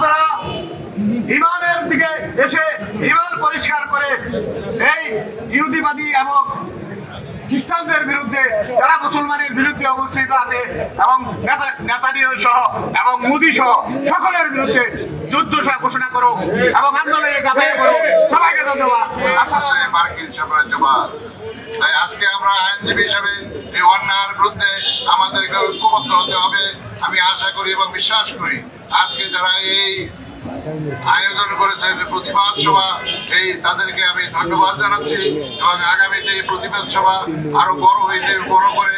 আপনারা ইমানের দিকে এসে ইমান পরিষ্কার করে এই ইহুদিবাদী এবং খ্রিস্টানদের বিরুদ্ধে যারা মুসলমানের বিরুদ্ধে অবস্থিত আছে এবং নেতানিয়াহু সহ এবং মোদি সহ সকলের বিরুদ্ধে যুদ্ধ ঘোষণা করো এবং আন্দোলনে ঝাঁপিয়ে পড়ো। সবাইকে ধন্যবাদ। মার্কিন সাম্রাজ্যবাদ। তাই আজকে আমরা আইনজীবী হিসেবে এই অন্যায়ের বিরুদ্ধে আমাদেরকে ঐক্যবদ্ধ হতে হবে। আমি আশা করি এবং বিশ্বাস করি আজকে যারা এই আয়োজন করেছেন প্রতিবাদ সভা, তাদেরকে আমি ধন্যবাদ জানাচ্ছি এবং আগামীতে এই প্রতিবাদ সভা আরো বড় করে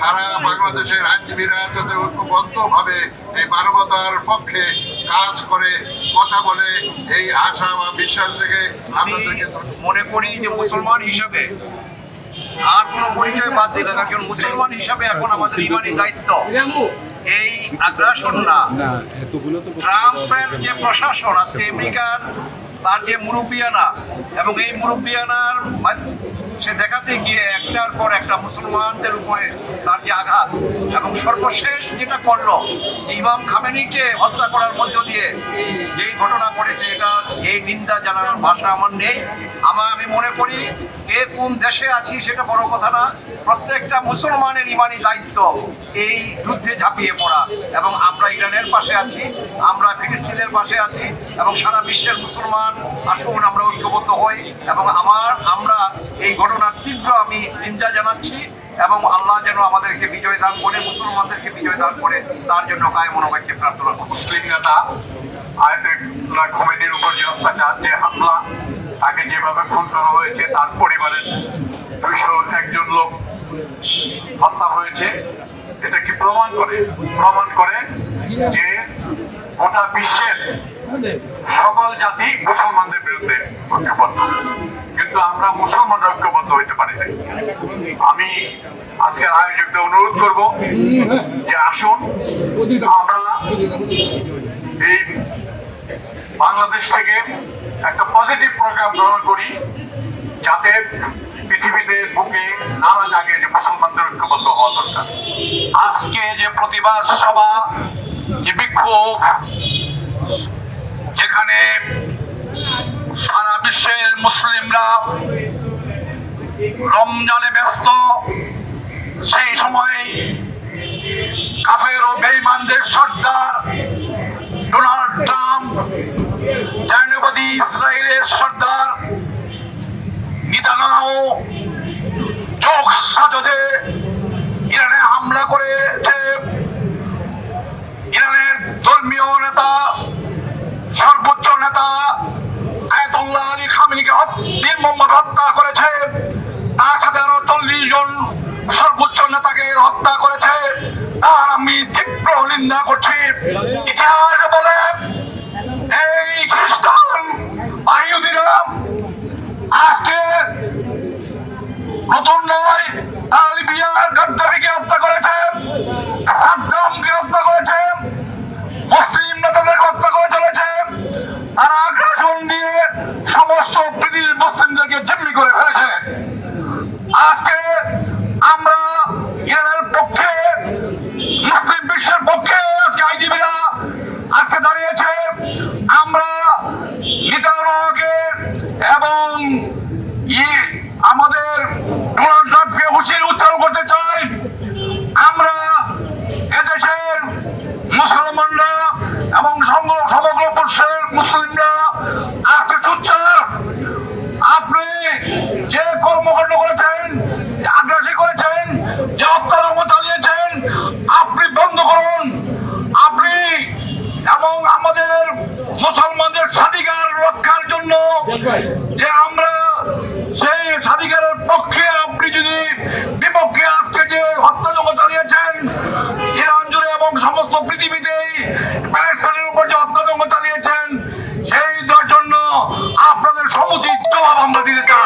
সারা বাংলাদেশের আইনজীবীরা যাতে ঐক্যবদ্ধভাবে এই মানবতার পক্ষে কাজ করে কথা বলে এই আশা বা বিশ্বাস থেকে আপনাদেরকে মনে করি যে মুসলমান হিসাবে আর কোনো পরিচয় বাদ দিলে না, কারণ মুসলমান হিসাবে এখন আমাদের ইমানি দায়িত্ব এই আগ্রাসন না। ট্রাম্পের যে প্রশাসন আজকে আমেরিকার তার যে মুরব্বিয়ানা এবং এই মুরব্বিয়ানার সে দেখাতে গিয়ে একটার পর একটা মুসলমানদের উপরে তার যে আঘাত এবং সর্বশেষ যেটা করলো ইমাম খামেনিকে হত্যা করার মধ্য দিয়ে যেই ঘটনা ঘটেছে, এটা এই নিন্দা জানানোর ভাষা আমার নেই। আমি মনে করি কে কোন দেশে আছি সেটা বড় কথা না, প্রত্যেকটা মুসলমানের ইমানি দায়িত্ব এই যুদ্ধে ঝাঁপিয়ে পড়া এবং আমরা ইরানের পাশে আছি, আমরা ফিলিস্তিনের পাশে আছি এবং সারা বিশ্বের মুসলমান আসুন আমরা ঐক্যবদ্ধ হই এবং আমরা এই ঘটনার তীব্র আমি নিন্দা জানাচ্ছি এবং আল্লাহ যেন আমাদেরকে বিজয় দান করে, মুসলমানদেরকে বিজয় দান করে, তার জন্য কায়ে মনোবাক্যে প্রার্থনা করব। মুসলিম নেতা আয়াতুল্লাহ খোমেনির উপর যে অত্যাচার, যে হামলা, তাকে যেভাবে খুন করা হয়েছে, তার পরিবারের 201 লোক হত্যা হয়েছে, এটা কি প্রমাণ করে যে গোটা বিশ্বের সকল জাতি মুসলমানদের বিরুদ্ধে ঐক্যবদ্ধ, কিন্তু আমরা মুসলমানরা ঐক্যবদ্ধ হইতে পারি না। আমি আজকের আয়োজকদের অনুরোধ করব যে আসুন আমরা এই বাংলাদেশ থেকে একটা পজিটিভ প্রোগ্রাম গ্রহণ করি, যাতে পৃথিবীতে বুকে নানা জাগে যে মুসলমানদের ঐক্যবদ্ধ হওয়া দরকার। আজকে যে প্রতিবাদ সভা, যে বিক্ষোভ, যেখানে সারা বিশ্বের মুসলিমরা রমজানে ব্যস্ত, সেই সময় কাফের ও বেঈমানদের সর্দার ডোনাল্ড ট্রাম্প, জায়নবাদী ইসরায়েলের সর্দার নেতানিয়াহু যোগ সাজতে ইরানে হামলা করেছে। ইরানের ধর্মীয় নেতা, সর্বোচ্চ নেতা আয়াতুল্লাহ আলী খামেনিকে নির্মমভাবে হত্যা করেছে, তার সাথে আরো 40 জন সর্বোচ্চ নেতাকে হত্যা করেছে, তার আমি তীব্র নিন্দা করছি। ইতিহাস বলে এই খ্রিস্টান ইহুদিরা আজকে নতুন নয়, লিবিয়ার গাদ্দাফিকে হত্যা করেছে, সাদ্দামকে হত্যা করেছে, মুসলিম নেতাদেরকে হত্যা করে চলেছে। তারা আগ্রাসন দিয়ে সমস্ত পৃথিবীর মুসলিমদেরকে জিম্মি করে ফেলেছে। আজকে আমরা ইরানের পক্ষে, মুসলিম বিশ্বের পক্ষে আজকে আইনজীবীরা আজকে দাঁড়িয়েছে। আমরা নেতানিয়াহুকে এবং আমাদের ডোনাল্ড ট্রাম্পকে উচ্চারণ করতে চাই, আমরা এদেশের মুসলমানরা এবং সমগ্র বিশ্বের মুসলিমরা আজকে সোচ্চার। আপনি যে কর্মকাণ্ড করেছেন, যে আগ্রাসী করেছেন, যে হত্যাযজ্ঞ চালিয়েছেন, আপনি বন্ধ করুন। আপনি এবং আমাদের মুসলমানদের স্বাধিকার রক্ষার জন্য যে আমরা সেই স্বাধিকারের পক্ষে, আপনি যদি বিপক্ষে আজকে যে হত্যাযজ্ঞ চালিয়েছেন ইরান জুড়ে এবং সমস্ত পৃথিবীতেই প্যালেস্টাইনের উপর যে হত্যাযজ্ঞ চালিয়েছেন, সেই জন্য আপনাদের সমুচিত জবাব আমরা দিতে চাই।